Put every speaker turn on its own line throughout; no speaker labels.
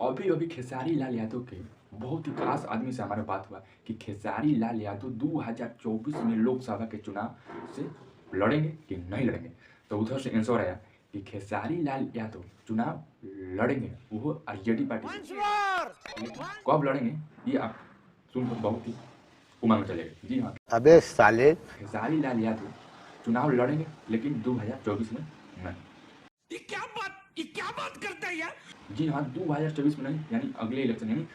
अभी अभी खेसारी लाल यादव के बहुत ही खास आदमी से हमारा बात हुआ कि खेसारी लाल यादव 2024 में लोकसभा के चुनाव से लड़ेंगे कि नहीं लड़ेंगे। तो उधर से आंसर आया कि खेसारी लाल यादव चुनाव लड़ेंगे, वो आरजेडी पार्टी से। लेकिन कब लड़ेंगे ये आप सुनकर बहुत ही उमंग चलेगा। जी हाँ,
अबे साले,
खेसारी लाल यादव चुनाव लड़ेंगे लेकिन 2024 में नहीं।
ये क्या बात करता है यार।
जी हाँ, 2024 में नहीं, यानी अगले इलेक्शन यानी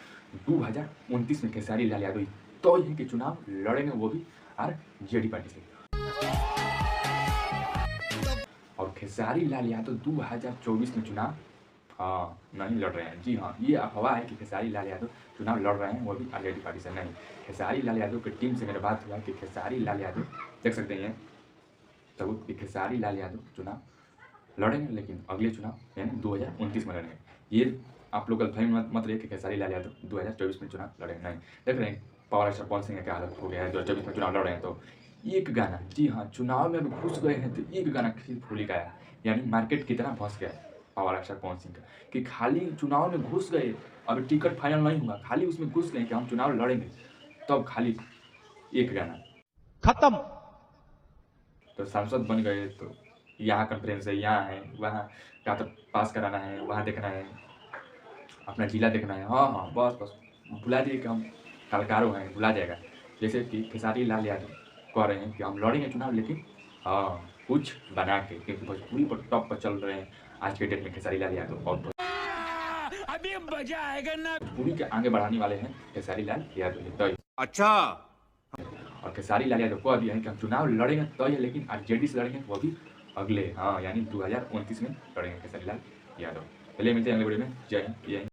2029 में खेसारी लाल यादव तो है कि चुनाव लड़ेंगे, वो भी आरजेडी पार्टी से। और खेसारी लाल यादव 2024 में चुनाव नहीं लड़ रहे हैं। जी हाँ, ये अफवाह है कि खेसारी लाल यादव चुनाव लड़ रहे हैं, वो भी आरजेडी पार्टी से नहीं। खेसारी लाल यादव की टीम से मेरा बात हुआ कि खेसारी लाल यादव देख सकते हैं सबूत कि खेसारी लाल यादव चुनाव लड़ेंगे, लेकिन अगले चुनाव यानी 2029 में लड़ेंगे। ये आप लोग गलतफहमी मत रहिए कि खेसारी लाल यादव 2024 में चुनाव लड़ेंगे, नहीं। देख रहे हैं पावर स्टार पवन सिंह का क्या हालत हो गया है, 2024 में चुनाव लड़ रहे हैं तो एक गाना, जी हाँ, चुनाव में अभी घुस गए हैं तो एक गाना फूली गया, यानी मार्केट की तरह फंस गया पावर स्टार पवन सिंह का कि खाली चुनाव में घुस गए, अभी टिकट फाइनल नहीं हुआ, खाली उसमें घुस गए कि हम चुनाव लड़ेंगे, तब खाली एक गाना
खत्म।
तो सांसद बन गए, तो यहाँ कॉन्फ्रेंस है, यहाँ है, वहाँ या तो पास कराना है, वहाँ देखना है, अपना जिला देखना है। हाँ हाँ, बस बस भुला दिए कि हम कलाकारों हैं, भुला जाएगा। जैसे कि खेसारी लाल यादव कह रहे हैं कि हम लड़ेंगे चुनाव, लेकिन हाँ कुछ बना के, क्योंकि भोजपुरी पर टॉप पर चल रहे हैं आज के डेट में खेसारी लाल यादव, और
अभी मजा आएगा ना।
भोजपुरी के आगे बढ़ाने वाले हैं खेसारी लाल यादव। तो
अच्छा,
और खेसारी लाल यादव को अभी है कि हम चुनाव लड़ेंगे तो है, लेकिन आरजेडी से लड़ेंगे, वो भी अगले यानी 2029 में लड़ेंगे खेसारी लाल यादव। चलिए मिलते हैं अगले वीडियो में। जय हिंद, जय हिंद।